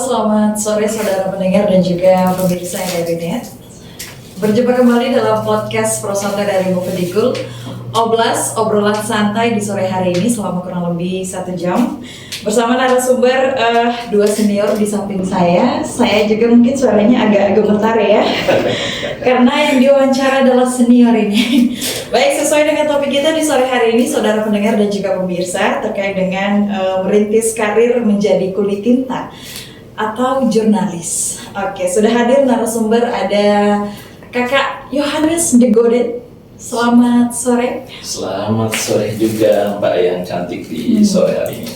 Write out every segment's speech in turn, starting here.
selamat sore saudara pendengar dan juga pemirsa yang dari net. Berjumpa kembali dalam podcast Prosanta dari Mufedikul. Obrolan santai di sore hari ini selama kurang lebih 1 jam bersama narasumber dua senior di samping saya. Saya juga mungkin suaranya agak gemetar ya, karena yang diwawancara adalah senior ini. Baik, sesuai dengan topik kita di sore hari ini, saudara pendengar dan juga pemirsa, terkait dengan merintis karir menjadi kulit tinta atau jurnalis. Oke, sudah hadir narasumber, ada Kakak Yohanes De Godet. Selamat sore. Selamat sore juga Mbak yang cantik di sore hari ini.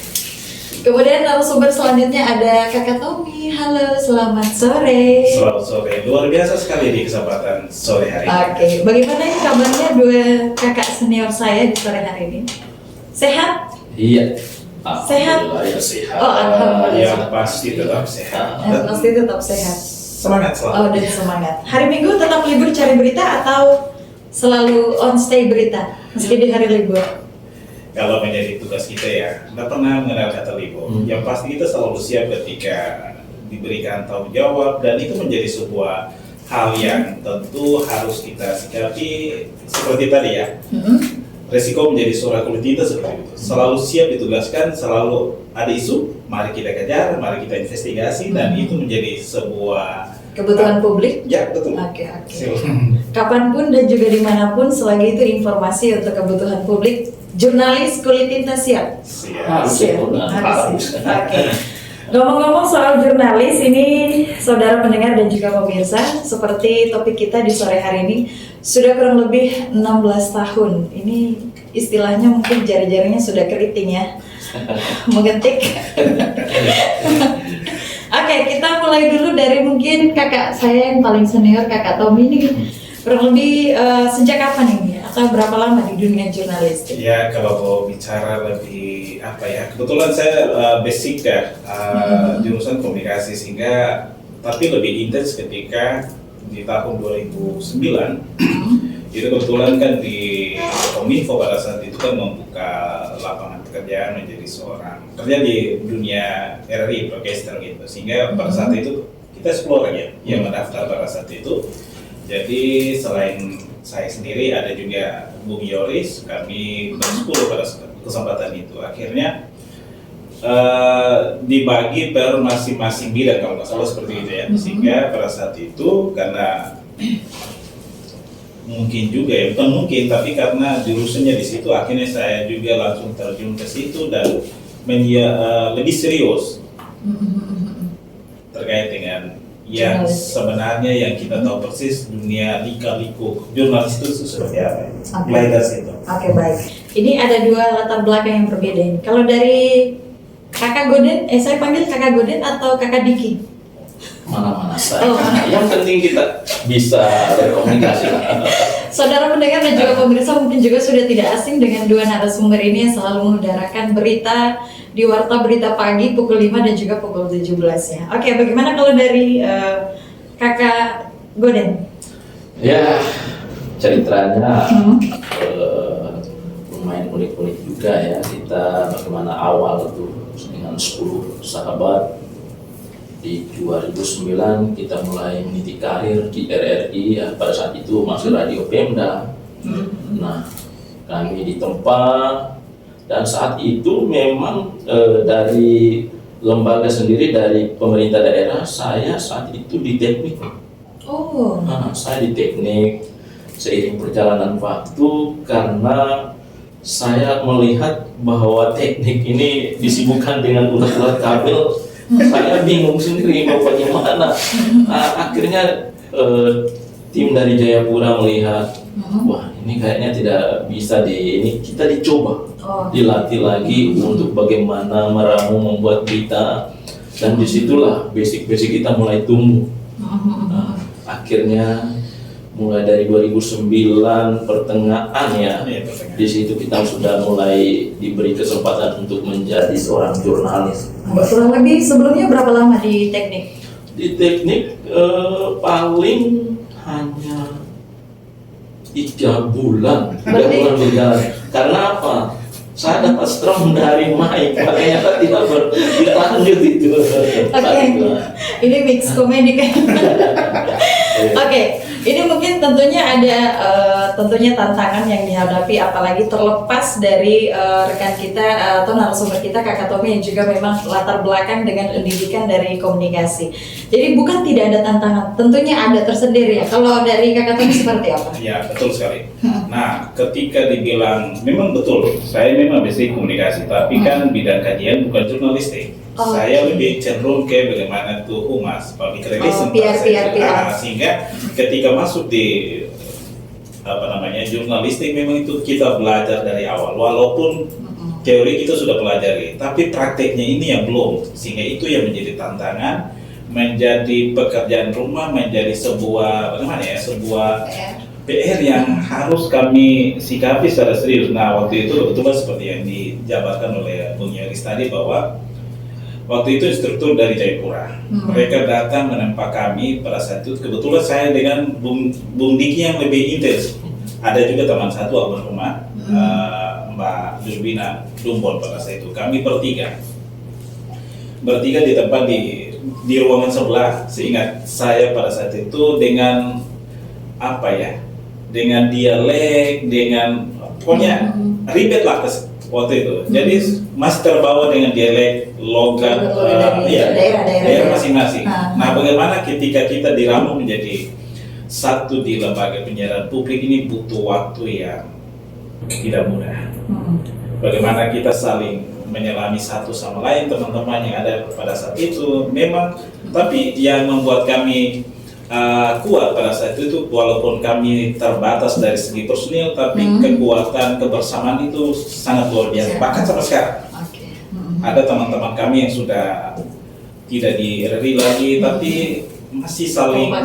Kemudian narasumber selanjutnya ada Kakak Tommy. Halo, selamat sore. Selamat sore, luar biasa sekali di kesempatan sore hari ini. Oke, bagaimana kabarnya dua kakak senior saya di sore hari ini? Sehat? Iya. Sehat? Alhamdulillah ya sehat. Oh, alhamdulillah. Yang pasti tetap sehat. Pasti tetap sehat. Semangat selalu. Oh, dan semangat. Hari Minggu tetap libur cari berita atau selalu on stay berita meski di hari libur? Kalau menjadi tugas kita ya, nggak pernah mengenal kata libur. Yang pasti kita selalu siap ketika diberikan tanggung jawab, dan itu menjadi sebuah hal yang tentu harus kita sikapi seperti tadi ya. Resiko menjadi seorang kulit tinta seperti itu. Selalu siap ditugaskan, selalu ada isu, mari kita kejar, mari kita investigasi, dan itu menjadi sebuah Kebutuhan publik? Ya, betul. Oke. Kapanpun dan juga dimanapun, selagi itu informasi untuk kebutuhan publik, jurnalis kulit tinta siap? Siap. Harus. Oke. Ngomong-ngomong soal jurnalis, ini saudara pendengar dan juga pemirsa, seperti topik kita di sore hari ini, sudah kurang lebih 16 tahun. Ini istilahnya mungkin jari-jarinya sudah keriting ya, mengetik. Oke, kita mulai dulu dari mungkin kakak saya yang paling senior, Kakak Tommy ini. Kurang lebih sejak kapan ini? Atau berapa lama di dunia jurnalistik? Ya, kalau mau bicara lebih apa ya, kebetulan saya basic ya, jurusan komunikasi, sehingga tapi lebih intens ketika di tahun 2009. Jadi kebetulan kan di Kominfo pada saat itu kan membuka lapangan pekerjaan menjadi seorang kerja di dunia RRI broadcaster gitu, sehingga pada saat itu kita explore ya, yang mendaftar pada saat itu. Jadi selain saya sendiri ada juga Bung Yoris, kami ber-10 pada kesempatan itu. Akhirnya dibagi per masing-masing bidang kalau nggak salah seperti itu ya. Sehingga pada saat itu karena mungkin juga ya, bukan mungkin, tapi karena jurusannya di situ, akhirnya saya juga langsung terjun ke situ dan lebih serius terkait dengan yang sebenarnya yang kita tahu persis dunia lika-liku jurnalis itu seperti apa. Mulai dari situ. Oke, baik. Ini ada dua latar belakang yang berbeda ini. Kalau dari Kakak Godet, saya panggil Kakak Godet atau Kakak Diki? Mana-mana saja. Yang penting kita bisa berkomunikasi. Saudara pendengar dan juga pemirsa mungkin juga sudah tidak asing dengan dua narasumber ini yang selalu mengudarakan berita di Warta Berita Pagi pukul 5 dan juga pukul 17 ya. Oke, bagaimana kalau dari Kakak Godet? Ya, ceritanya lumayan unik-unik juga ya. Kita bagaimana awal itu dengan 10 sahabat. Di 2009 kita mulai meniti karir di RRI ya, pada saat itu masih Radio Pemda. Nah, kami ditempa, dan saat itu memang dari lembaga sendiri, dari pemerintah daerah, saya saat itu di teknik. Saya di teknik. Seiring perjalanan waktu, karena saya melihat bahwa teknik ini disibukkan dengan ulat-ulat kabel, saya bingung sendiri mau bagaimana. Akhirnya tim dari Jayapura melihat, wah ini kayaknya tidak bisa ini kita dicoba, dilatih lagi untuk bagaimana meramu membuat berita, dan disitulah basic kita mulai tumbuh. Akhirnya mulai dari 2009 pertengahan ya, di situ kita sudah mulai diberi kesempatan untuk menjadi seorang jurnalis. Kurang lebih sebelumnya berapa lama di teknik? Di teknik paling hanya 3 bulan berjalan. Karena apa? saya dapat strong dari Mike, makanya kan tidak lanjut itu. Oke, ini mix komedi kan. Oke, ini mungkin tentunya ada tentunya tantangan yang dihadapi, apalagi terlepas dari rekan kita atau narasumber kita Kakak Tommy yang juga memang latar belakang dengan pendidikan dari komunikasi. Jadi bukan tidak ada tantangan, tentunya ada tersendiri ya. Kalau dari Kakak Tommy seperti apa? Ya, betul sekali. Nah, ketika dibilang, memang betul, saya memang basic komunikasi, tapi kan bidang kajian bukan jurnalistik. Oh. Saya lebih cenderung ke bagaimana tuh humas, public relation. PR. Sehingga ketika masuk di jurnalistik, memang itu kita belajar dari awal. Walaupun teori kita sudah pelajari, tapi prakteknya ini yang belum. Sehingga itu yang menjadi tantangan, menjadi pekerjaan rumah, menjadi sebuah sebuah PR yang harus kami sikapi secara serius. Nah, waktu itu kebetulan seperti yang dijabarkan oleh Bung Yoris tadi, bahwa waktu itu instruktur dari Jayapura, mereka datang menempa kami pada saat itu. Kebetulan saya dengan Bung Diki yang lebih intens. Ada juga teman satu almarhumah, Mbak Jurbina Dumbon pada saat itu. Kami bertiga di tempat di ruangan sebelah. Seingat saya pada saat itu dengan dengan dialek, dengan pokoknya ribet lah waktu itu. Jadi masih terbawa dengan dialek logat daerah masing-masing. Nah, bagaimana ketika kita diramu menjadi satu di lembaga penyiaran publik ini butuh waktu yang tidak mudah. Bagaimana kita saling menyelami satu sama lain, teman-teman yang ada pada saat itu memang, tapi yang membuat kami kuat pada saat itu, walaupun kami terbatas dari segi personil, tapi kekuatan kebersamaan itu sangat luar biasa. Bahkan sampai sekarang ada teman-teman kami yang sudah tidak di RRI lagi, tapi masih saling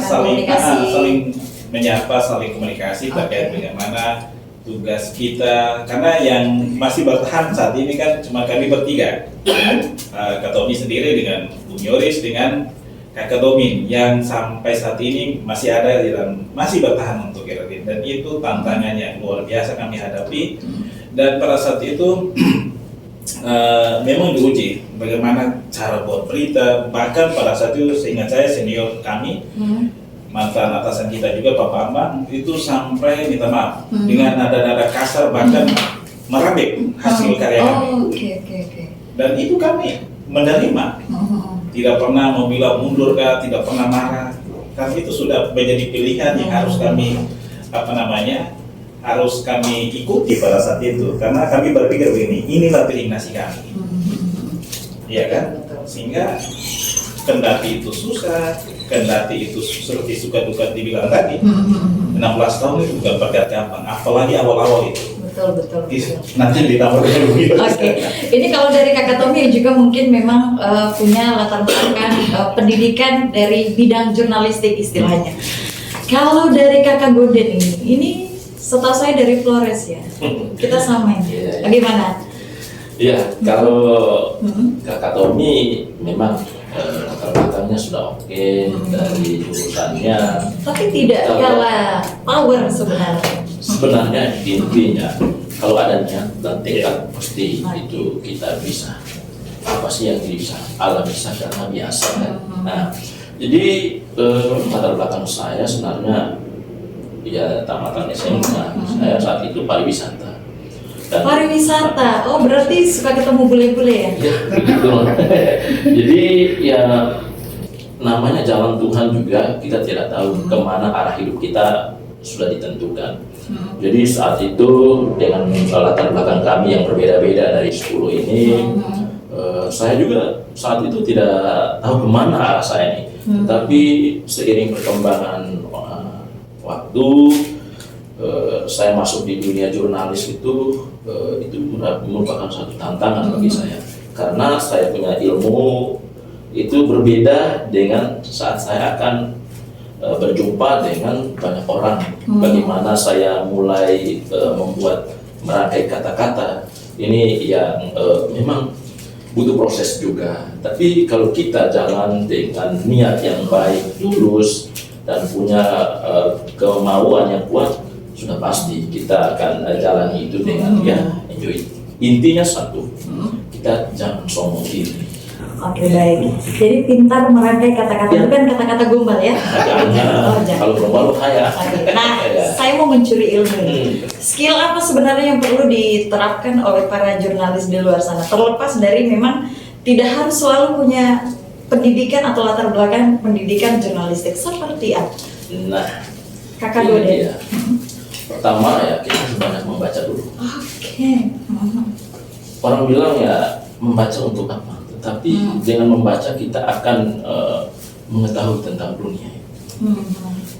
menyapa, saling komunikasi terkait bagaimana tugas kita. Karena yang masih bertahan saat ini kan cuma kami bertiga, Kak Tommy sendiri dengan Bung Yoris dengan Kakak Domin yang sampai saat ini masih ada dan masih bertahan untuk RRI, dan itu tantangan yang luar biasa kami hadapi. Dan pada saat itu memang diuji bagaimana cara buat berita. Bahkan pada saat itu seingat saya senior kami, mantan atasan kita juga Pak Bambang, itu sampai minta maaf dengan nada-nada kasar, bahkan merabik hasil karya kami. Dan itu kami menerima. Tidak pernah mau bilang mundur kah, tidak pernah marah. Karena itu sudah menjadi pilihan yang harus kami harus kami ikuti pada saat itu. Karena kami berpikir begini, inilah nasi kami. Iya kan? Sehingga kendati itu susah, kendati itu seperti suka duka dibilang tadi, 16 tahun itu bukan perkara gampang, apalagi awal-awal itu. Betul. Nanti ditambah begitu. Oke. Ini kalau dari Kakak Tommy yang juga mungkin memang punya latar belakang pendidikan dari bidang jurnalistik istilahnya. Kalau dari Kakak Goden ini setahu saya dari Flores ya. Kita samain. Bagaimana? Iya, kalau Kakak Tommy memang latar belakangnya sudah oke dari jurusannya. Tapi tidak kalah power sebenarnya. Sebenarnya intinya kalau ada niat dan tekad pasti itu kita bisa. Apa sih yang bisa? Allah bisa karena biasa kan. Nah, jadi latar belakang saya sebenarnya ya tamatan SMA. Saya saat itu pariwisata. Pariwisata, oh berarti suka ketemu bule-bule ya? Ya, betul. Jadi ya namanya jalan Tuhan juga, kita tidak tahu kemana arah hidup kita sudah ditentukan. Jadi saat itu dengan latar belakang kami yang berbeda-beda dari 10 ini, saya juga saat itu tidak tahu kemana arah saya ini. Tapi seiring perkembangan waktu, saya masuk di dunia jurnalis itu merupakan satu tantangan bagi saya. Karena saya punya ilmu itu berbeda dengan saat saya akan berjumpa dengan banyak orang. Bagaimana saya mulai membuat merangkai kata-kata ini yang memang butuh proses juga. Tapi kalau kita jalan dengan niat yang baik, tulus, dan punya kemauan yang kuat, sudah pasti kita akan jalani itu dengan enjoy intinya satu, kita jangan sombong diri. Oke, baik. Jadi pintar merangkai kata-kata, Ya. bukan kata-kata gombal ya? Jangan, jangan. kalau gombal bahaya. Oke. Nah, Ya. saya mau mencuri ilmu nih. Skill apa sebenarnya yang perlu diterapkan oleh para jurnalis di luar sana? Terlepas dari memang tidak harus selalu punya pendidikan atau latar belakang pendidikan jurnalistik seperti apa? Nah, Kakak dulu ini deh. dia. Pertama ya, kita harus banyak membaca dulu. Oke. Orang bilang ya membaca untuk apa? Tetapi dengan membaca kita akan mengetahui tentang dunia.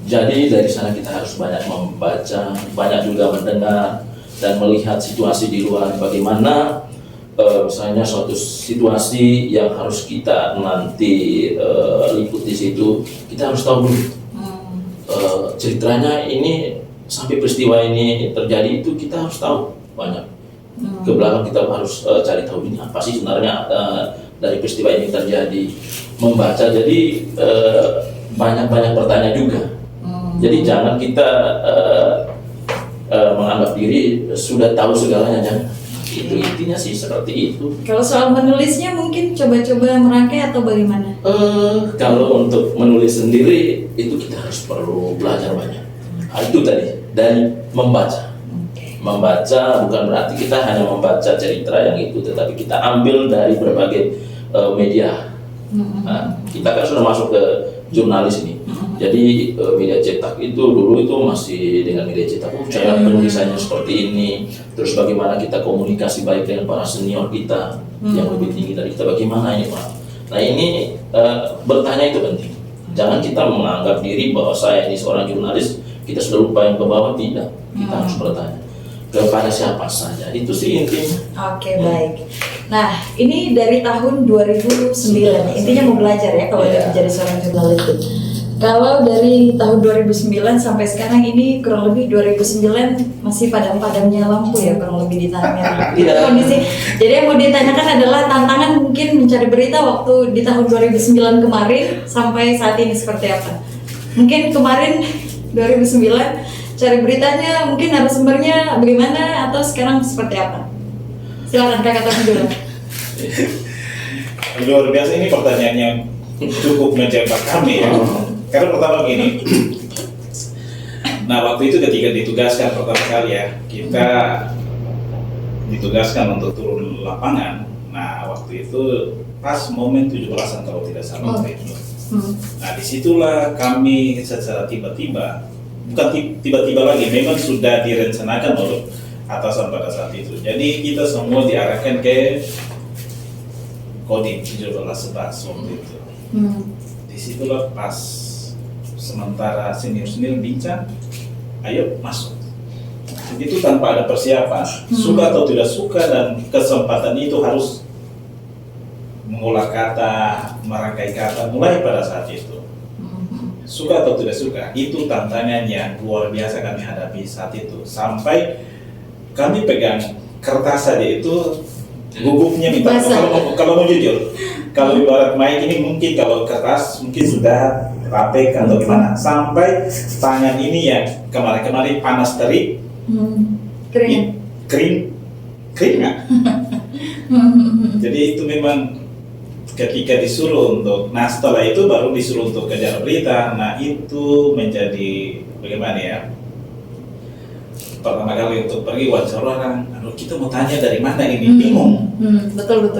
Jadi dari sana kita harus banyak membaca, banyak juga mendengar dan melihat situasi di luar bagaimana. Misalnya suatu situasi yang harus kita nanti liput di situ, kita harus tahu dulu ceritanya ini sampai peristiwa ini terjadi itu kita harus tahu banyak. Ke belakang kita harus cari tahu ini apa sih sebenarnya dari peristiwa ini terjadi. Membaca jadi banyak-banyak bertanya juga. Jadi jangan kita menganggap diri sudah tahu segalanya, jangan. Itu intinya sih seperti itu. Kalau soal menulisnya mungkin coba-coba merangkai atau bagaimana? Kalau untuk menulis sendiri itu kita harus perlu belajar banyak. Itu tadi dari membaca. Membaca bukan berarti kita hanya membaca cerita yang itu, tetapi kita ambil dari berbagai media. Nah, kita kan sudah masuk ke jurnalis ini. Jadi media cetak itu dulu itu masih dengan media cetak, cara penulisannya seperti ini. Terus bagaimana kita komunikasi baik dengan para senior kita yang lebih tinggi dari kita, bagaimana ini Pak. Nah ini bertanya itu penting. Jangan kita menganggap diri bahwa saya ini seorang jurnalis, kita sudah lupa yang ke bawah, tidak. Kita harus bertanya kepada siapa saja, itu sih intinya. Oke, baik. Nah, ini dari tahun 2009, intinya mau belajar ya kalau Iya. jadi seorang jurnalis itu. Kalau dari tahun 2009 sampai sekarang ini kurang lebih 2009 masih padam-padamnya lampu ya, kurang lebih di tanah merah. Itu Iya. kondisi. Jadi yang mau ditanyakan adalah tantangan mungkin mencari berita waktu di tahun 2009 kemarin sampai saat ini seperti apa? Mungkin kemarin 2009 cari beritanya mungkin narasumbernya bagaimana atau sekarang seperti apa? Silakan Kakak Taufik dulu. Luar biasa, ini pertanyaan yang cukup menjebak kami ya. Karena pertama gini, nah waktu itu ketika ditugaskan pertama kali ya, kita ditugaskan untuk turun lapangan. Nah waktu itu pas momen 17-an kalau tidak salah waktu itu. Nah disitulah kami secara tiba-tiba, bukan tiba-tiba lagi, memang sudah direncanakan oleh atasan pada saat itu. Jadi kita semua diarahkan ke Kodim 1711 waktu itu. Disitulah pas sementara senior-senior bincang, ayo masuk. Itu tanpa ada persiapan, suka atau tidak suka, dan kesempatan itu harus mengolah kata, merangkai kata mulai pada saat itu. Suka atau tidak suka, itu tantangan yang luar biasa kami hadapi saat itu. Sampai kami pegang kertas saja itu gugupnya minta, kalau mau jujur, kalau ibarat mic ini mungkin kalau kertas mungkin sudah rapek atau gimana, sampai tangan ini yang kemarin-kemarin panas terik, Keren. kering nggak? Jadi itu memang ketika disuruh untuk, nah setelah itu baru disuruh untuk kejar berita. Nah itu menjadi bagaimana ya, pertama kali untuk pergi wawancara orang, aduh kita mau tanya dari mana ini, bingung. Betul.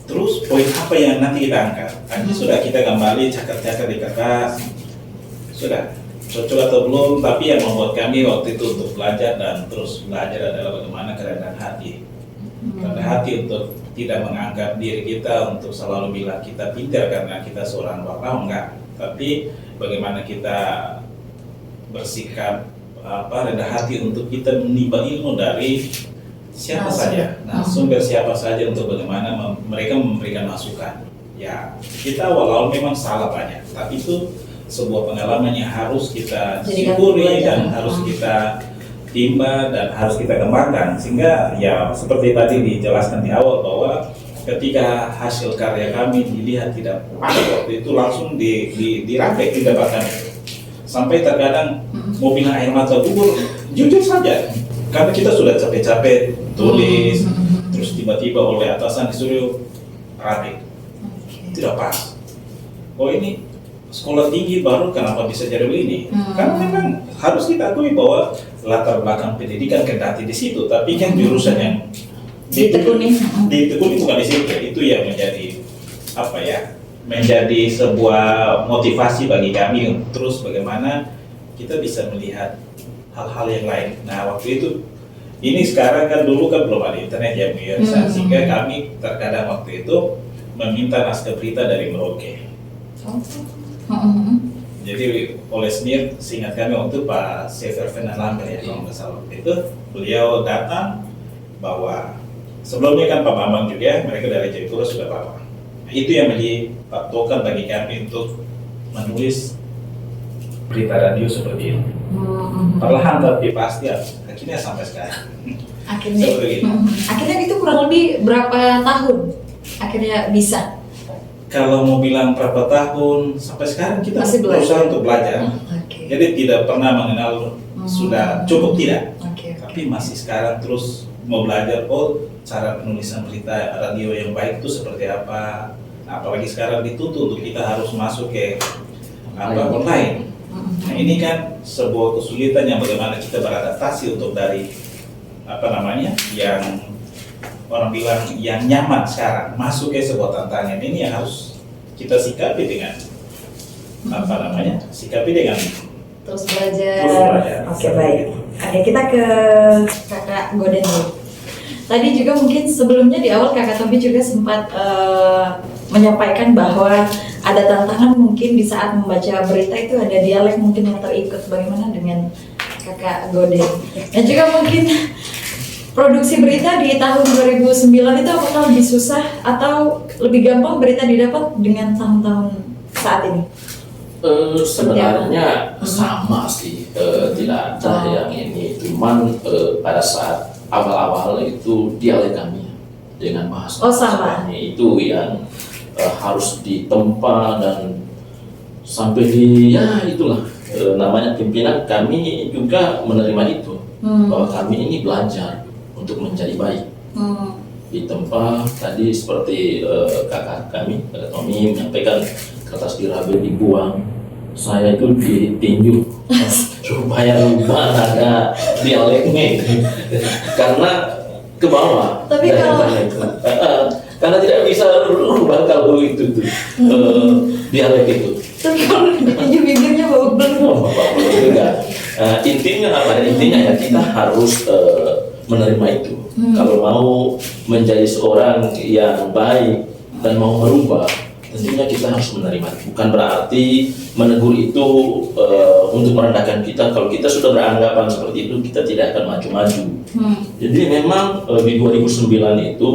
Terus poin apa yang nanti kita angkat? Nanti sudah kita kembali cakar-cakar di kertas, sudah cocok atau belum. Tapi yang membuat kami waktu itu untuk belajar dan terus belajar adalah bagaimana kerendahan hati. Kerendahan hati untuk tidak menganggap diri kita untuk selalu bilang kita pintar karena kita seorang wartawan, enggak. Tapi bagaimana kita bersikap rendah hati untuk kita menimba ilmu dari siapa saja, nah sumber siapa saja, untuk bagaimana mereka memberikan masukan. Ya kita awal-awal memang salah banyak, tapi itu sebuah pengalaman yang harus kita syukuri dan harus kita timba dan harus kita kembangkan. Sehingga ya seperti tadi dijelaskan di awal bahwa ketika hasil karya kami dilihat tidak panik waktu itu, langsung dirangkai tindakan kami. Sampai terkadang mau bilang air mata gugur, jujur saja karena kita sudah capek-capek tulis, terus tiba-tiba oleh atasan disuruh rapi, tidak pas. Oh ini sekolah tinggi baru kenapa bisa jadi begini? Karena memang harus kita akui bahwa latar belakang pendidikan kendati di situ, tapi kan jurusan yang ditekuni bukan di situ. Itu yang menjadi apa ya? Menjadi sebuah motivasi bagi kami untuk terus bagaimana kita bisa melihat hal-hal yang lain. Nah waktu itu, ini sekarang kan dulu kan belum ada internet ya, sehingga kami terkadang waktu itu meminta naskah berita dari Merauke. Jadi oleh SNIR, seingat kami waktu Pak Sever Fernand ya kalau nggak salah waktu itu, beliau datang bahwa sebelumnya kan Pak Bambang juga, mereka dari Jayapura sudah bawa. Itu yang menjadi patokan bagi kami untuk menulis berita radio seperti ini. Perlahan tapi pasti akhirnya sampai sekarang. Akhirnya itu kurang lebih berapa tahun akhirnya bisa? Kalau mau bilang berapa tahun, sampai sekarang kita masih berusaha untuk belajar. Jadi tidak pernah mengenal sudah cukup tidak. Tapi masih sekarang terus mau belajar, cara penulisan berita radio yang baik itu seperti apa. Apalagi sekarang dituntut untuk kita harus masuk ke online. Nah ini kan sebuah kesulitan yang bagaimana kita beradaptasi untuk dari yang orang bilang yang nyaman sekarang masuk ke sebuah tantangan ini yang harus kita sikapi dengan sikapi dengan terus belajar. Oke, baik. Oke, kita ke Kakak Goden dulu. Tadi juga mungkin sebelumnya di awal Kakak Tommy juga sempat menyampaikan bahwa ada tantangan mungkin di saat membaca berita itu ada dialek mungkin yang terikut. Bagaimana dengan Kakak Goden? Dan juga mungkin produksi berita di tahun 2009 itu apakah lebih susah atau lebih gampang berita didapat dengan tahun-tahun saat ini? Sebenarnya sama sih, tidak ada yang ini. Cuman pada saat awal-awal itu dialek kami dengan bahasa sama. Itu yang harus ditempa dan sampai di itulah namanya pimpinan kami juga menerima itu bahwa kami ini belajar untuk menjadi baik. Ditempa tadi seperti kakak kami, Kakak Tommy menyampaikan kertas dirabe dibuang, saya itu ditinju supaya lupa ada dialeknya karena ke bawah. Tapi karena tidak bisa rubah kalau itu dialek itu. Tapi kalau ditinju bibirnya bau belum. Intinya apa? Intinya ya kita harus menerima itu. Kalau mau menjadi seorang yang baik dan mau merubah, tentunya kita harus menerima. Bukan berarti menegur itu untuk merendahkan kita. Kalau kita sudah beranggapan seperti itu, kita tidak akan maju-maju. Jadi memang di 2009 itu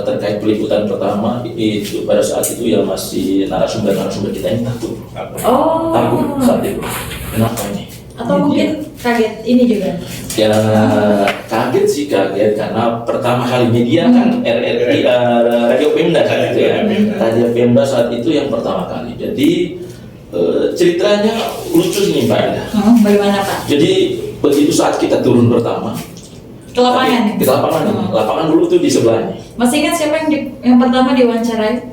terkait peliputan pertama itu pada saat itu yang masih narasumber kita ini takut saat itu. Kenapa ini? Atau mungkin kaget ini juga? Ya kaget sih, kaget karena pertama kali media kan RRI Radio Pemda kan itu ya. Radio Pemda saat itu yang pertama kali. Jadi ceritanya lucu nih Pak Ida. Bagaimana Pak? Jadi begitu saat kita turun pertama ke lapangan. Ke lapangan. Lapangan dulu tuh di sebelahnya. Masih ingat siapa yang pertama diwawancarai?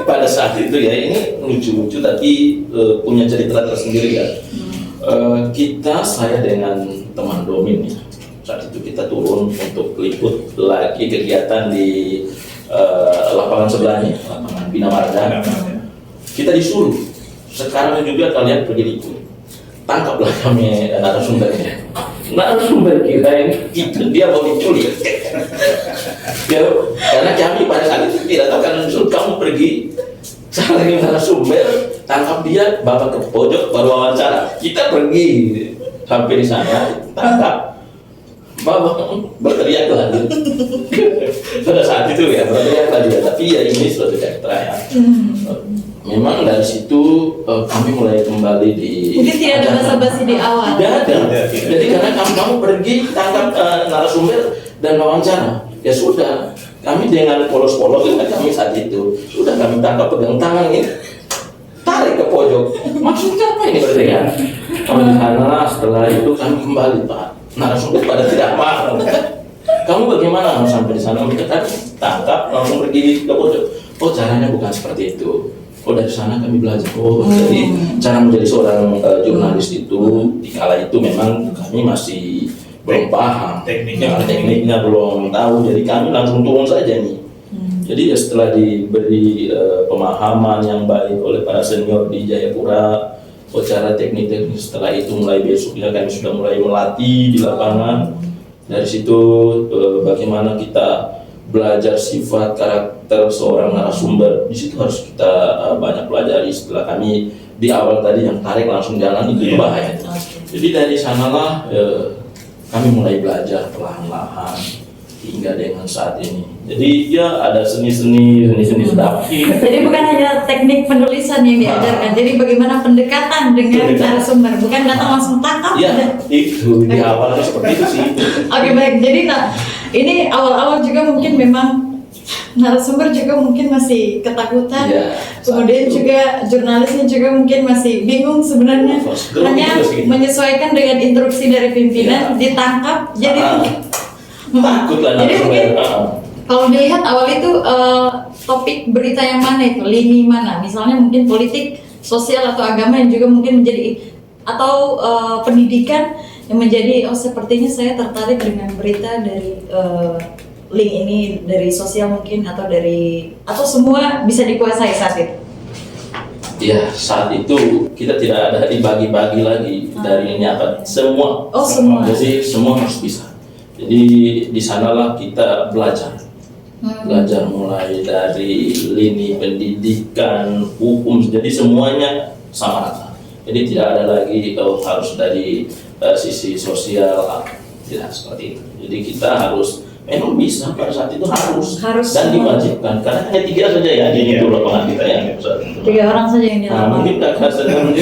Pada saat itu ya, ini lucu-lucu tapi punya cerita tersendiri ya. Saya dengan teman Domin ya, saat itu kita turun untuk liput lagi kegiatan di lapangan sebelahnya, lapangan Bina Marga. Kita disuruh, sekarang juga kalian pergi liput, tangkaplah kami narasumbernya. Narasumber kita itu dia mau diculik. Ya, karena kami pada saat itu tidak tahu, karena kamu pergi cari narasumber, tangkap dia, bawa ke pojok, baru wawancara. Kita pergi sampai di sana, tangkap, bawa berteriak lagi. Pada saat itu ya berteriak lagi. Tapi ya ini suatu cerita ya. Memang dari situ kami mulai kembali di. Mungkin tidak ada basa-basi di awal. Tidak ada. Jadi karena kamu pergi tangkap narasumber dan wawancara, ya sudah. Kami dengan polos-polos dengan kami saat itu sudah kami tangkap, pegang tangan ini, tarik ke pojok. Maksudnya apa ini berteriak? Kalau di sana setelah itu kami kembali Pak, narasumber pada tidak mau. Kamu bagaimana sampai di sana? Mereka kan tangkap langsung pergi ke pojok. Oh caranya bukan seperti itu. Oh dari sana kami belajar. Oh jadi cara menjadi seorang jurnalis itu di kala itu memang kami masih belum paham. Tekniknya belum tahu. Jadi kami langsung turun saja nih. Jadi ya setelah diberi pemahaman yang baik oleh para senior di Jayapura, secara teknik-teknik setelah itu mulai besoknya kami sudah mulai melatih di lapangan. Dari situ bagaimana kita belajar sifat karakter seorang narasumber, di situ harus kita banyak pelajari. Setelah kami di awal tadi yang tarik langsung jalan itu bahaya. Jadi dari sanalah kami mulai belajar perlahan-lahan hingga dengan saat ini. Jadi ya ada seni-seni sedap. Jadi bukan hanya teknik penulisan yang diajarkan, jadi bagaimana pendekatan dengan narasumber, bukan datang langsung tangkap. Ya, itu di awalnya seperti itu sih. Oke baik, jadi ini awal-awal juga mungkin memang narasumber juga mungkin masih ketakutan, kemudian juga jurnalisnya juga mungkin masih bingung sebenarnya, hanya menyesuaikan dengan instruksi dari pimpinan, ditangkap, jadi takut lah narasumber. Kalau dilihat awal itu topik berita yang mana itu, lini mana, misalnya mungkin politik, sosial atau agama yang juga mungkin menjadi atau pendidikan yang menjadi sepertinya saya tertarik dengan berita dari link ini dari sosial mungkin atau semua bisa dikuasai saat itu. Ya saat itu kita tidak ada dibagi-bagi lagi dari ini apa semua. Semua. Jadi semua harus bisa. Jadi di sanalah kita belajar. Belajar mulai dari lini pendidikan, hukum, jadi semuanya sama rata. Jadi tidak ada lagi harus dari sisi sosial, tidak seperti itu. Jadi kita harus memang bisa pada saat itu harus dan diwajibkan karena hanya 3 saja ya di lapangan kita yang 3 orang saja yang di lapangan. Mungkin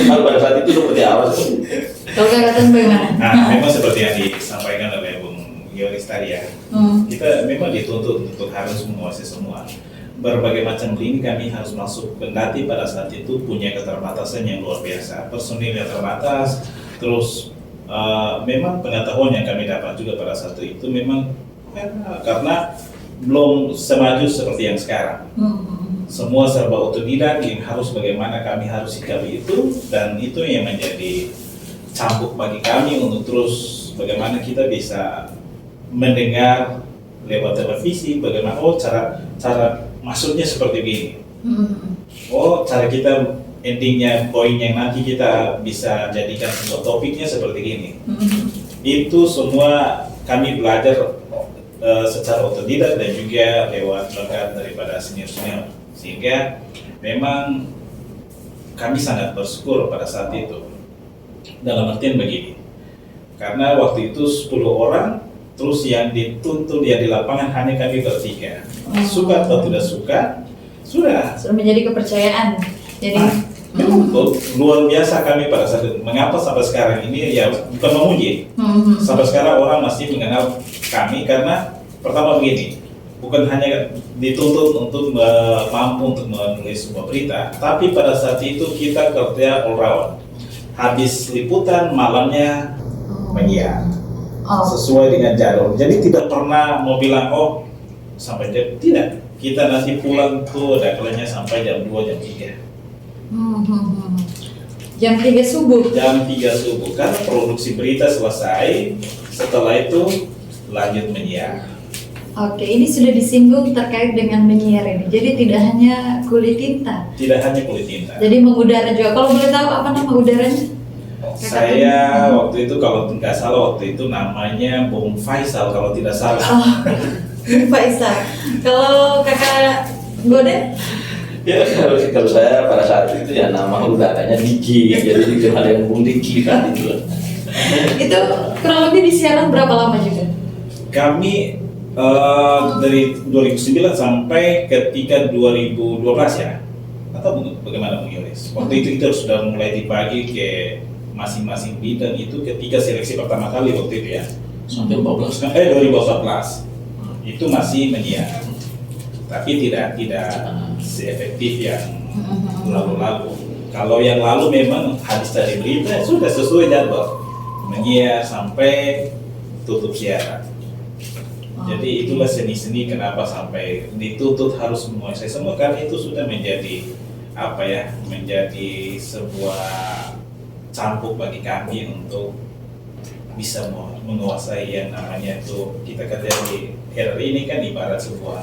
kalau pada saat itu seperti apa sih? Kalau Kak bagaimana? Memang seperti yang disampaikan oleh Bung Yoris tadi ya, kita memang dituntut untuk harus menguasai semua. Berbagai macam lini kami harus masuk, kendati pada saat itu punya keterbatasan yang luar biasa, personil yang terbatas, terus memang pengetahuan yang kami dapat juga pada saat itu memang karena belum semaju seperti yang sekarang. Semua serba otodidak yang harus bagaimana kami harus sikapi itu, dan itu yang menjadi cambuk bagi kami untuk terus bagaimana kita bisa mendengar lewat televisi bagaimana cara maksudnya seperti begini. Cara kita endingnya poin yang nanti kita bisa jadikan sebuah topiknya seperti ini. Itu semua kami belajar secara otodidak dan juga lewat berkat daripada senior-senior, sehingga memang kami sangat bersyukur pada saat itu. Dalam artian begini, karena waktu itu 10 orang, terus yang dituntut dia di lapangan hanya kami bertiga. Suka atau tidak suka, sudah menjadi kepercayaan. Jadi luar biasa kami pada saat itu. Mengapa sampai sekarang ini ya bukan memuji. Sampai sekarang orang masih mengenal kami karena pertama begini, bukan hanya dituntut untuk mampu untuk menulis sebuah berita, tapi pada saat itu kita kerja all round. Habis liputan malamnya menyiar. Sesuai dengan jadwal. Jadi tidak pernah mau bilang sampai jam, tidak. Kita nanti pulang tuh ada kalanya sampai jam 2, jam 3. Jam 3 subuh. Jam 3 subuh karena produksi berita selesai. Setelah itu lanjut menyiar. Oke, ini sudah disinggung terkait dengan menyiar ini. Jadi tidak hanya kulit tinta. Tidak hanya kulit tinta. Jadi mengudara juga. Kalau boleh tahu apa nama udaranya? Saya waktu itu kalau tidak salah waktu itu namanya Bung Faisal kalau tidak salah. Bung Faisal. Kalau Kakak Goden? Ya kalau saya pada saat itu ya nama udaranya Diki, jadi dikenal dengan Bung Diki kan itu. Itu kurang lebih disiaran berapa lama juga? Kami dari 2009 sampai ketika 2012 ya, atau bagaimana Bung Yoris? Waktu itu kita sudah mulai dibagi ke masing-masing bidang itu ketika seleksi pertama kali waktu itu ya. Sampai 2014 itu masih menyiar, tapi tidak seefektif yang lalu-lalu. Kalau yang lalu memang habis dari berita sudah sesuai jadwal menyiar sampai tutup siaran. Jadi itulah seni-seni kenapa sampai dituntut harus menguasai semua, karena itu sudah menjadi menjadi sebuah campur bagi kami untuk bisa menguasai yang namanya itu, kita kata di era ini kan ibarat sebuah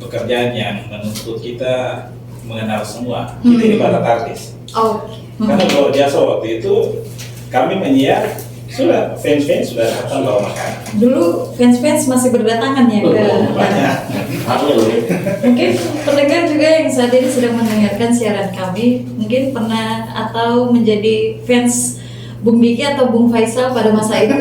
pekerjaan yang menuntut kita mengenal semua. Kita ibarat artis. Karena luar biasa waktu itu kami menyiar, sudah fans sudah datang bawa makanan. Dulu fans masih berdatangan ya ke Banyak. mungkin pendengar juga yang saat ini sedang mendengarkan siaran kami mungkin pernah atau menjadi fans Bung Diki atau Bung Faisal pada masa itu.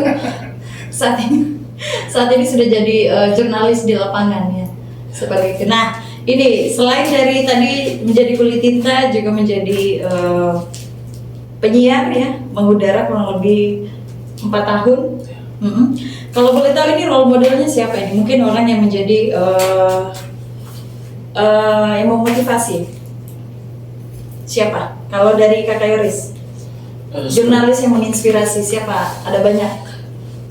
saat ini sudah jadi jurnalis di lapangan ya, seperti itu. Nah, ini selain dari tadi menjadi kulit tinta juga menjadi penyiar ya, mengudara kurang lebih 4 tahun. Kalau boleh tahu ini role modelnya siapa ini? Mungkin orang yang menjadi yang memotivasi. Siapa? Kalau dari Kakak Yoris, jurnalis yang menginspirasi siapa? Ada banyak.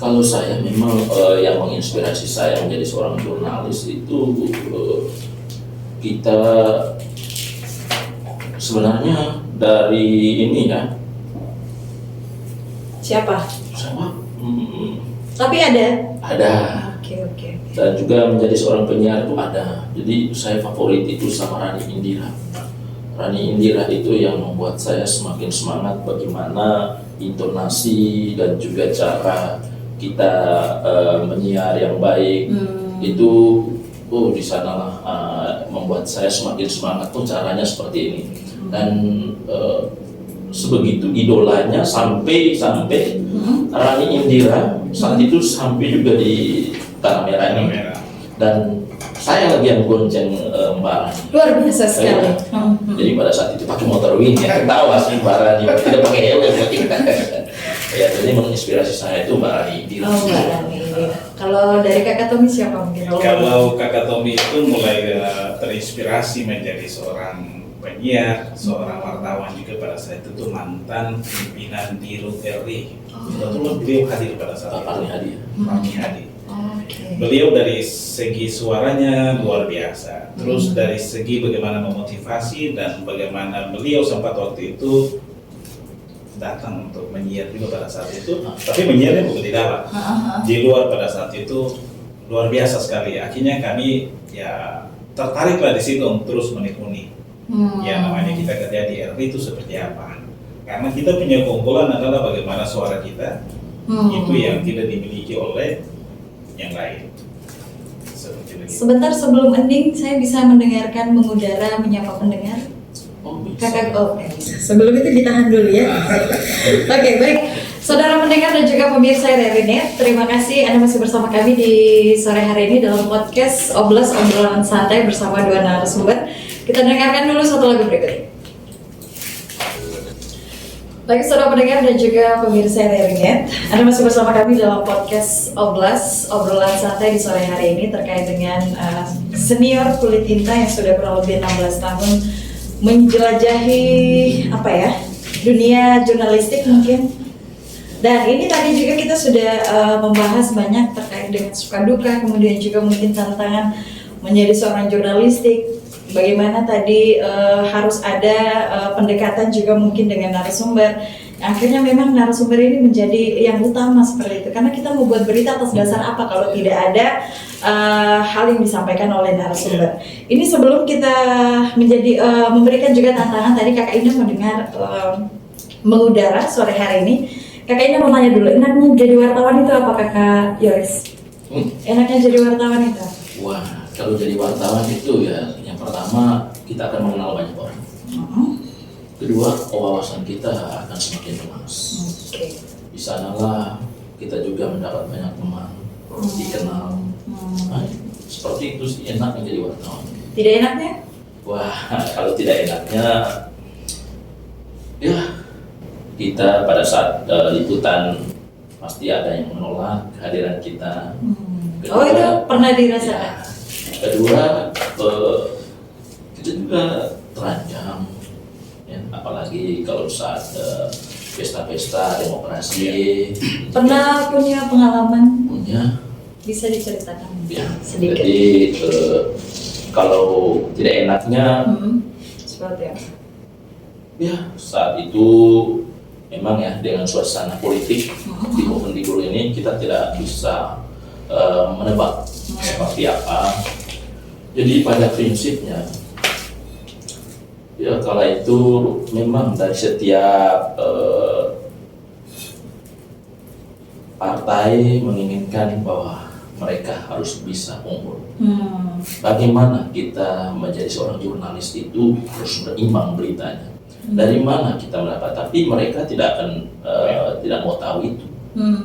Kalau saya memang yang menginspirasi saya menjadi seorang jurnalis itu kita sebenarnya dari ini ya. Siapa? Sama. Tapi ada. Oke. Dan juga menjadi seorang penyiar itu ada. Jadi saya favorit itu sama Rani Indira. Rani Indira itu yang membuat saya semakin semangat bagaimana intonasi dan juga cara kita menyiar yang baik. Itu di sanalah membuat saya semakin semangat. Caranya seperti ini. Dan sebegitu idolanya sampai Rani Indira saat itu sampai juga di Tanah Merah ini. Dan saya lagi yang gonceng Mbak Rani. Luar biasa sekali. Jadi pada saat itu pakai motor Wing ya, ketawa sih Mbak Rani, tidak pakai helm. Ya, jadi menginspirasi saya itu Mbak Rani Indira. Mbak Rani Indira. Kalau dari Kakak Tommy siapa mungkin? Kalau Kakak Tommy itu mulai terinspirasi menjadi seorang penyiar, seorang wartawan juga pada saat itu tuh mantan pimpinan di RRI. Kebetulan beliau hadir pada saat Pak Fahmi Hadi. Beliau dari segi suaranya luar biasa. Terus dari segi bagaimana memotivasi dan bagaimana beliau sempat waktu itu datang untuk menyiar juga pada saat itu. Tapi menyiarnya bukan di dalam, di luar pada saat itu luar biasa sekali. Akhirnya kami ya tertariklah di situ untuk terus menekuni. Ya namanya kita kerja di RRI itu seperti apa? Karena kita punya keunggulan adalah bagaimana suara kita itu yang tidak dimiliki oleh yang lain. Seperti begitu. Sebentar sebelum ending, saya bisa mendengarkan mengudara menyapa pendengar. Kakak, bisa. Sebelum itu ditahan dulu ya. Oke, baik. Saudara pendengar dan juga pemirsa RRI, terima kasih Anda masih bersama kami di sore hari ini dalam podcast obrolan santai bersama dua narasumber. Kita dengarkan dulu satu lagu berikut. Baik saudara pendengar dan juga pemirsa RRI, Anda masih bersama kami dalam podcast obrolan santai di sore hari ini terkait dengan senior kulit tinta yang sudah kurang lebih 16 tahun menjelajahi dunia jurnalistik mungkin. Dan ini tadi juga kita sudah membahas banyak terkait dengan suka duka, kemudian juga mungkin tantangan menjadi seorang jurnalistik. Bagaimana tadi harus ada pendekatan juga mungkin dengan narasumber. Akhirnya memang narasumber ini menjadi yang utama seperti itu. Karena kita mau buat berita atas dasar apa kalau tidak ada hal yang disampaikan oleh narasumber. Ini sebelum kita memberikan juga tantangan, tadi Kakak Ina mendengar mengudara sore hari ini. Kakak Ina mau tanya dulu, enaknya jadi wartawan itu apa Kakak Yoris? Enaknya jadi wartawan itu? Wah, kalau jadi wartawan itu ya yang pertama kita akan mengenal banyak orang. Kedua, wawasan kita akan semakin luas. Di sanalah kita juga mendapat banyak teman, dikenal. Nah, seperti itu sih enaknya jadi wartawan. Tidak enaknya? Wah, kalau tidak enaknya, ya kita pada saat liputan pasti ada yang menolak kehadiran kita. Kedua, itu pernah dirasakan? Ya, kedua, kita juga terancam. Ya, apalagi kalau saat pesta-pesta demokrasi. Pernah punya pengalaman? Punya. Bisa diceritakan Ya, sedikit? jadi kalau tidak enaknya, seperti apa? ya saat itu memang ya dengan suasana politik di Bovendigul ini kita tidak bisa menebak seperti apa. Jadi pada prinsipnya, ya kala itu memang dari setiap partai menginginkan bahwa mereka harus bisa unggul. Bagaimana kita menjadi seorang jurnalis itu harus berimbang beritanya. Dari mana kita mendapat? Tapi mereka tidak akan tidak mau tahu itu.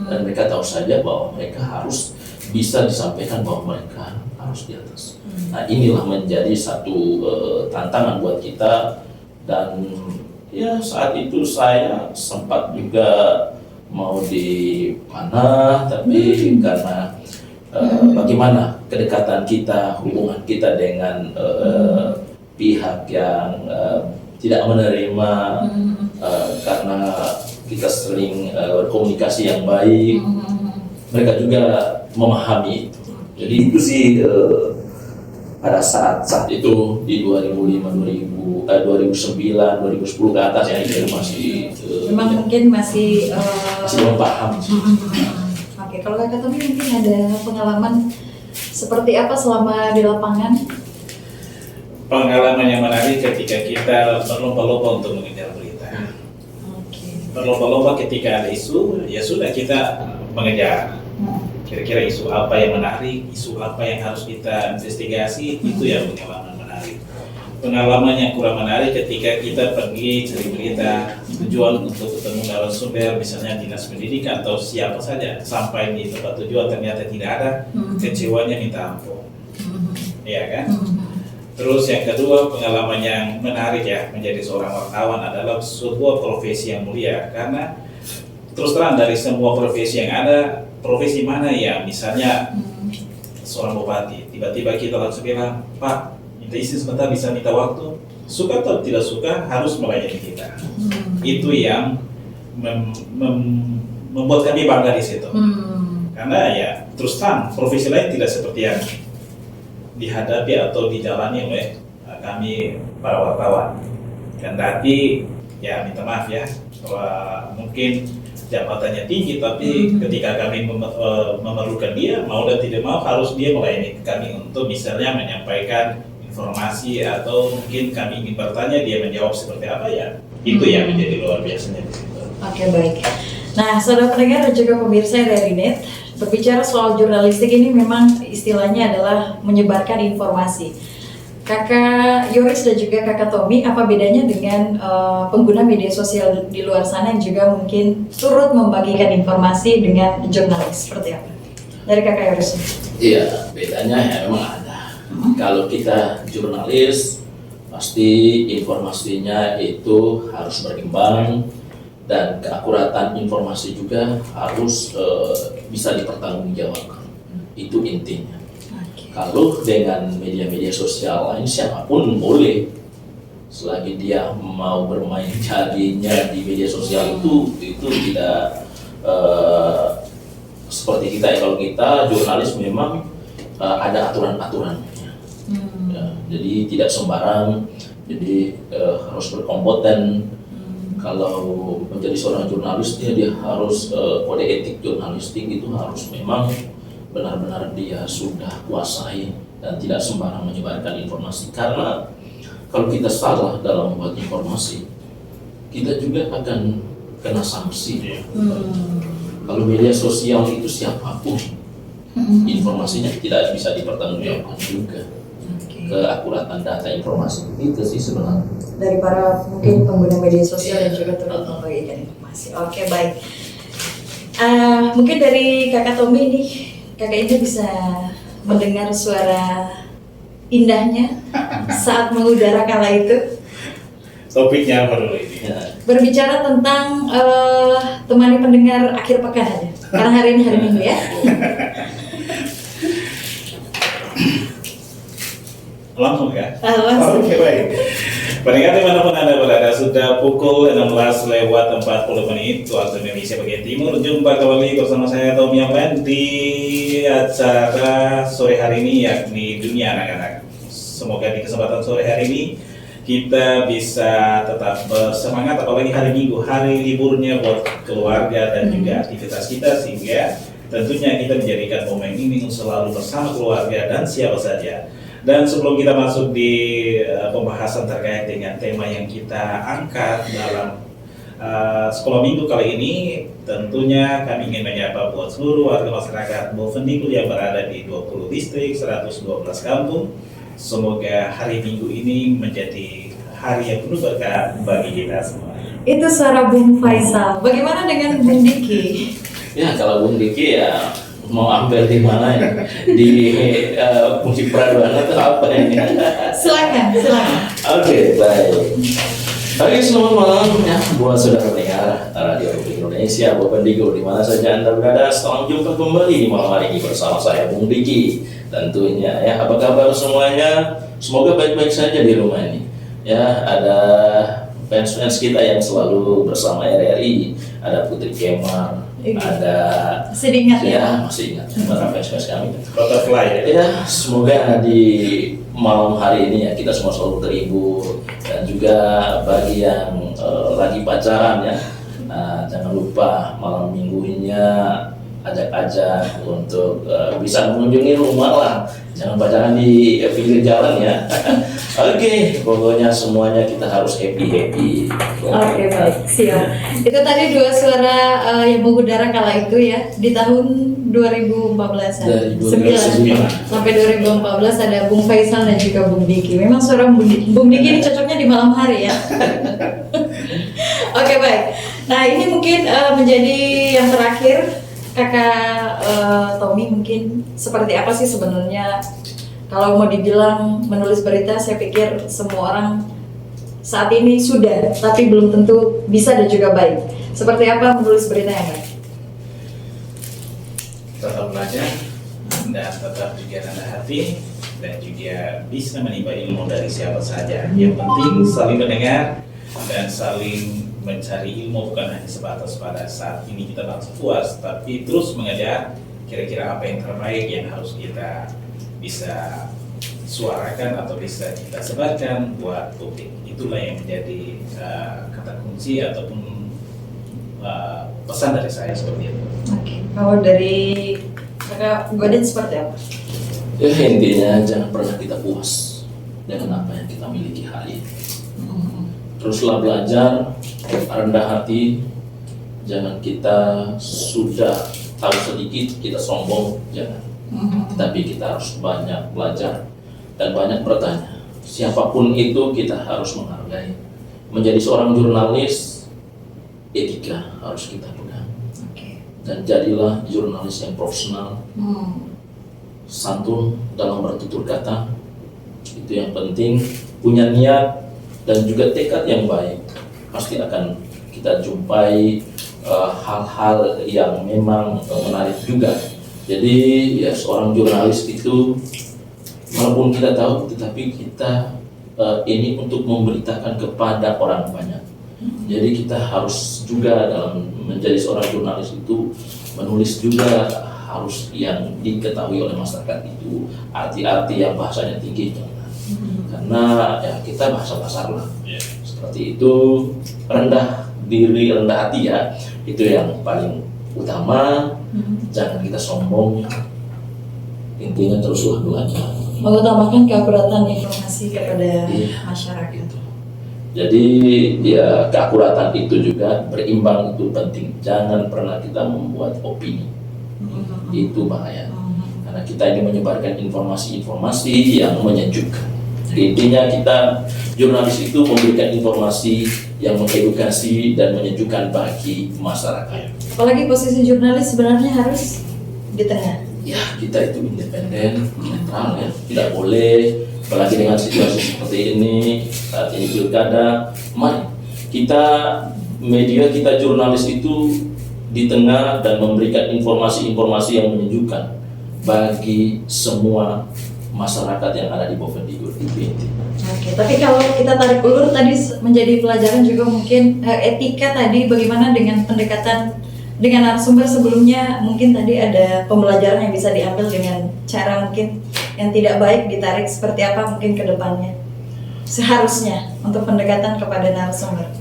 Dan mereka tahu saja bahwa mereka harus bisa disampaikan bahwa mereka harus di atas. Nah inilah menjadi satu tantangan buat kita, dan ya saat itu saya sempat juga mau dipanah, tapi karena bagaimana kedekatan kita, hubungan kita dengan pihak yang tidak menerima, karena kita sering berkomunikasi yang baik, mereka juga memahami itu. Jadi itu sih pada saat itu di 2005, 2009, 2010 ke atas ya, itu masih Memang mungkin masih belum paham. Oke, kalau Kakak Tommy mungkin ada pengalaman seperti apa selama di lapangan? Pengalaman yang menarik ketika kita berlomba-lomba untuk mengejar berita. Berlomba-lomba ketika ada isu, ya sudah kita mengejar. Kira-kira isu apa yang menarik, isu apa yang harus kita investigasi, itu yang pengalaman menarik. Pengalaman yang kurang menarik ketika kita pergi cari berita, tujuan untuk ketemu narasumber, misalnya dinas pendidikan atau siapa saja, sampai di tempat tujuan ternyata tidak ada, kecewanya minta ampun. Iya kan? Terus yang kedua, pengalaman yang menarik ya menjadi seorang wartawan adalah sebuah profesi yang mulia, karena terus terang dari semua profesi yang ada, profesi mana yang misalnya seorang bupati, tiba-tiba kita langsung bilang, Pak, minta izin sebentar, bisa minta waktu, suka atau tidak suka harus melayani kita. Itu yang membuat kami bangga di situ. Karena ya terus terang profesi lain tidak seperti yang dihadapi atau dijalani oleh kami para wartawan. Kendati ya minta maaf ya, bahwa mungkin jabatannya tinggi, tapi ketika kami memerlukan dia, mau dan tidak mau harus dia melayani kami untuk misalnya menyampaikan informasi, atau mungkin kami ingin bertanya, dia menjawab seperti apa ya. Itu yang menjadi luar biasanya di situ. Oke, baik. Nah, saudara pendengar dan juga pemirsa dari Net, berbicara soal jurnalistik ini memang istilahnya adalah menyebarkan informasi. Kakak Yoris dan juga Kakak Tommy, apa bedanya dengan pengguna media sosial di luar sana yang juga mungkin turut membagikan informasi dengan jurnalis, seperti apa? Dari Kakak Yoris. Iya, bedanya ya memang ada. Kalau kita jurnalis, pasti informasinya itu harus berimbang, dan keakuratan informasi juga harus bisa dipertanggungjawabkan. Itu intinya. Kalau dengan media-media sosial lain, siapapun boleh, selagi dia mau bermain jadinya di media sosial itu tidak seperti kita ya. Kalau kita jurnalis memang ada aturan-aturannya. Ya, jadi tidak sembarang, jadi harus berkompeten. Kalau menjadi seorang jurnalis, dia harus kode etik jurnalistik itu harus memang benar-benar dia sudah kuasai dan tidak sembarang menyebarkan informasi. Karena kalau kita salah dalam membuat informasi, kita juga akan kena sanksi. Kalau media sosial itu siapapun, informasinya tidak bisa dipertanggungjawabkan juga. Keakuratan data informasi itu sih sebenarnya. Dari para mungkin pengguna media sosial yang juga turut membagikan informasi. Oke, baik. Mungkin dari Kakak Tommy nih, Kakak ini bisa mendengar suara indahnya saat mengudara kala itu. Topiknya apa dulu ini? Berbicara tentang temani pendengar akhir pekan aja. Karena hari ini hari Minggu ya. Langsung ya? Langsung. Oke, baik. Pendengar dimanapun Anda berada, sudah pukul 16 lewat 40 menit waktu Indonesia bagian Timur. Jumpa kembali bersama saya Tommy Aplen di acara sore hari ini, yakni Dunia Anak-anak. Semoga di kesempatan sore hari ini kita bisa tetap bersemangat, apalagi hari Minggu, hari liburnya buat keluarga dan juga aktivitas kita, sehingga tentunya kita menjadikan momen ini selalu bersama keluarga dan siapa saja. Dan sebelum kita masuk di pembahasan terkait dengan tema yang kita angkat dalam sekolah minggu kali ini, tentunya kami ingin menyapa buat seluruh warga masyarakat Bovendigul yang berada di 20 distrik, 112 kampung. Semoga hari Minggu ini menjadi hari yang penuh berkah bagi kita semua. Itu suara Bung Faisal. Bagaimana dengan Bung Diki? Ya, kalau Bung Diki ya mau ambil di mana ya? Di musik peraduan atau apa ini? Silakan. Oke, baik. Oke, selamat malam ya buat saudara pendengar Radio Republik Indonesia, Bovendigul di mana saja Anda berada. Selamat jumpa kembali di malam hari ini bersama saya Bung Diki. Tentunya ya, apa kabar semuanya? Semoga baik-baik saja di rumah ini. Ya, ada fans-fans kita yang selalu bersama RRI, ada Putri Kemar, ada masih diingat ya? Masih ingat para fans kami. Butterfly Ya, semoga di malam hari ini ya kita semua selalu terhibur, dan juga bagi yang lagi pacaran ya, jangan lupa malam minggunya ajak-ajak untuk bisa mengunjungi rumah lah, jangan pacaran di pinggir jalan ya. Oke, pokoknya semuanya kita harus happy. Oke, baik, siap. Itu tadi dua suara yang mengudara kala itu ya, di tahun 2014 Dari 9 sampai 2014 ada Bung Faisal dan juga Bung Diki. Memang suara Bung Diki ini cocoknya di malam hari ya. Oke, baik. Nah, ini mungkin menjadi yang terakhir. Kakak Tommy, mungkin seperti apa sih sebenarnya kalau mau dibilang menulis berita? Saya pikir semua orang saat ini sudah, tapi belum tentu bisa dan juga baik. Seperti apa menulis berita yang baik? Tetap belajar dan tetap juga rendah hati dan juga bisa menimba ilmu dari siapa saja. Yang penting saling mendengar dan saling mencari ilmu, bukan hanya sebatas pada saat ini kita merasa puas, tapi terus mengejar kira-kira apa yang terbaik yang harus kita bisa suarakan atau bisa kita sebarkan buat publik. Itulah yang menjadi kata kunci ataupun pesan dari saya seperti itu. Oke, kalau dari Kakak Godin seperti apa? Ya, intinya jangan pernah kita puas dengan apa yang kita miliki hari ini. Teruslah belajar, rendah hati, jangan kita sudah tahu sedikit kita sombong, jangan. Tapi kita harus banyak belajar dan banyak bertanya. Siapapun itu kita harus menghargai. Menjadi seorang jurnalis, etika harus kita pegang. Dan jadilah jurnalis yang profesional, santun dalam bertutur kata. Itu yang penting, punya niat dan juga tekad yang baik. Pasti akan kita jumpai hal-hal yang memang menarik juga. Jadi ya, seorang jurnalis itu walaupun kita tahu, tetapi kita ini untuk memberitakan kepada orang banyak. Jadi kita harus juga dalam menjadi seorang jurnalis itu menulis juga harus yang diketahui oleh masyarakat itu arti-arti yang bahasanya tinggi. Karena ya kita bahasa pasar lah, seperti itu. Rendah diri, rendah hati ya, itu yang paling utama. Jangan kita sombong, intinya teruslah belajar, Mengutamakan keakuratan informasi kepada masyarakat. Jadi ya keakuratan itu juga berimbang, itu penting. Jangan pernah kita membuat opini, itu bahaya. Karena kita ini menyebarkan informasi-informasi yang menyejukkan. Intinya kita jurnalis itu memberikan informasi yang mengedukasi dan menyejukkan bagi masyarakat. Apalagi posisi jurnalis sebenarnya harus di tengah. Ya, kita itu independen, netral ya, tidak boleh. Apalagi dengan situasi seperti ini, saat ini pilkada, mari kita media, kita jurnalis itu di tengah dan memberikan informasi-informasi yang menyejukkan bagi semua masyarakat yang ada di Bovendigul itu inti. Oke, tapi kalau kita tarik ulur tadi menjadi pelajaran juga mungkin etika tadi bagaimana dengan pendekatan dengan narasumber sebelumnya, mungkin tadi ada pembelajaran yang bisa diambil dengan cara mungkin yang tidak baik ditarik seperti apa mungkin ke depannya seharusnya untuk pendekatan kepada narasumber.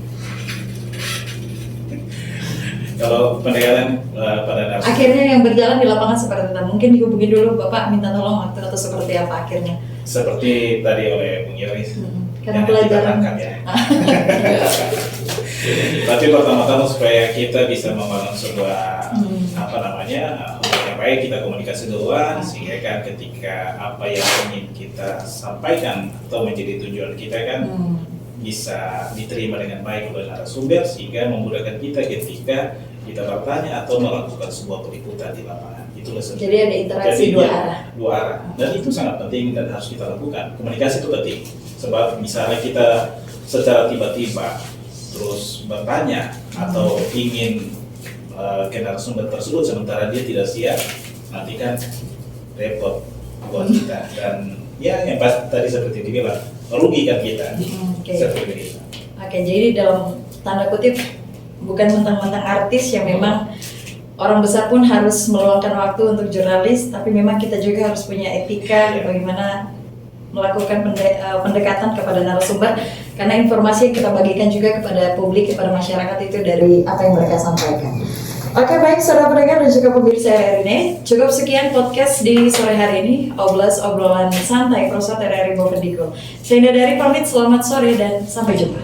Kalau pendekatan pada narasumber, Akhirnya yang berjalan di lapangan seperti itu. Mungkin dihubungi dulu Bapak minta tolong atau seperti apa akhirnya. seperti tadi oleh Bung Yoris, Karena yang kita pelajaran tangkap ya. Tapi pertama-tama supaya kita bisa membangun sebuah hubungan yang baik, kita komunikasi duluan sehingga kan ketika apa yang ingin kita sampaikan atau menjadi tujuan kita kan bisa diterima dengan baik oleh narasumber sehingga memudahkan kita ketika kita bertanya atau melakukan sebuah peliputan di lapangan. Itulah sebenarnya. Jadi ada interaksi dua arah. Dua arah. Dan itu sangat penting dan harus kita lakukan. Komunikasi itu penting. Sebab misalnya kita secara tiba-tiba terus bertanya atau ingin ke narasumber tersebut sementara dia tidak siap, nanti kan repot buat kita. Dan ya yang pas tadi seperti dibilang, merugikan kita. Seperti itu. Oke, jadi dalam tanda kutip bukan mentang-mentang artis yang memang orang besar pun harus meluangkan waktu untuk jurnalis, tapi memang kita juga harus punya etika bagaimana melakukan pendekatan kepada narasumber, karena informasi yang kita bagikan juga kepada publik, kepada masyarakat itu dari apa yang mereka sampaikan. Oke, baik saudara pendengar dan juga pemirsa RRI ini, cukup sekian podcast di sore hari ini, obrolan santai Prosot RRI Bovendigul. Saya Indah dari pamit, selamat sore dan sampai jumpa.